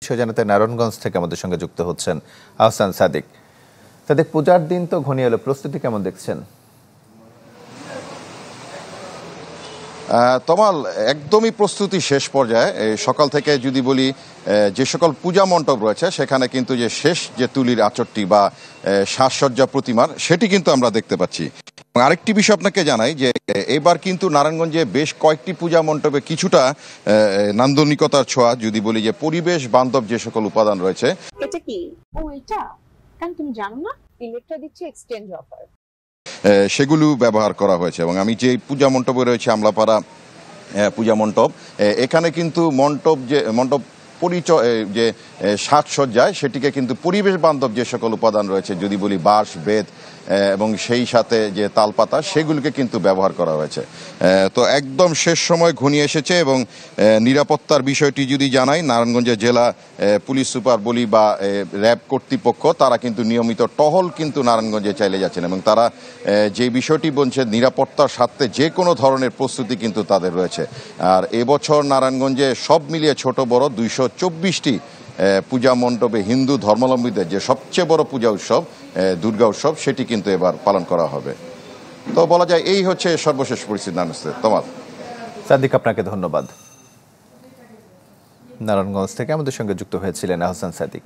বিষয় জানাতে নারায়ণগঞ্জ থেকে আমাদের সঙ্গে যুক্ত হচ্ছেন আহসান সাদিক। সাদিক, পূজার দিন তো ঘনিয়ে এলো, প্রস্তুতি কেমন দেখছেন? তমাল, একদমই প্রস্তুতি শেষ পর্যায়ে। সকাল থেকে যদি বলি, যে সকল পূজা মণ্ডপ রয়েছে সেখানে কিন্তু যে শেষ যে তুলির আঁচড়টি বা সাজসজ্জা প্রতিমার, সেটি কিন্তু আমরা দেখতে পাচ্ছি। এবং আরেকটি বিষয় আপনাকে জানাই যে এবার কিন্তু নারায়ণগঞ্জে বেশ কয়েকটি পূজা মণ্ডপে কিছুটা নান্দনিকতার ছোঁয়া, যদি বলি যে পরিবেশ বান্ধব যে সকল উপাদান রয়েছে। এটা কি? ও এটা কেন তুমি জানো না? ইলেকট্রা দিচ্ছে এক্সচেঞ্জ অফার, সেগুলো ব্যবহার করা হয়েছে। এবং আমি যে পূজা মণ্ডপে রয়েছে আমলাপাড়া পূজা মণ্ডপ, এখানে কিন্তু মণ্ডপ পরিচয় যে সাজসজ্জায় সেটিকে কিন্তু পরিবেশ বান্ধব যে সকল উপাদান রয়েছে, যদি বলি বাঁশ, বেত এবং সেই সাথে যে তালপাতা, সেগুলোকে কিন্তু ব্যবহার করা হয়েছে। তো একদম শেষ সময় ঘনিয়ে এসেছে। এবং নিরাপত্তার বিষয়টি যদি জানাই, নারায়ণগঞ্জের জেলা পুলিশ সুপার বলি বা র্যাব কর্তৃপক্ষ, তারা কিন্তু নিয়মিত টহল কিন্তু নারায়ণগঞ্জে চালিয়ে যাচ্ছেন। এবং তারা যে বিষয়টি বলছে, নিরাপত্তার স্বার্থে যে কোনো ধরনের প্রস্তুতি কিন্তু তাদের রয়েছে। আর এবছর নারায়ণগঞ্জে সব মিলিয়ে ছোট বড় 224টি পূজা মণ্ডপে হিন্দু ধর্মাবলম্বীদের যে সবচেয়ে বড় পূজা উৎসব দুর্গা উৎসব, সেটি কিন্তু এবার পালন করা হবে। তো বলা যায় এই হচ্ছে সর্বশেষ পরিস্থিতি। তোমার সাদিক, আপনাকে ধন্যবাদ। নারায়ণগঞ্জ থেকে আমাদের সঙ্গে যুক্ত হয়েছিলেন আহসান সাদিক।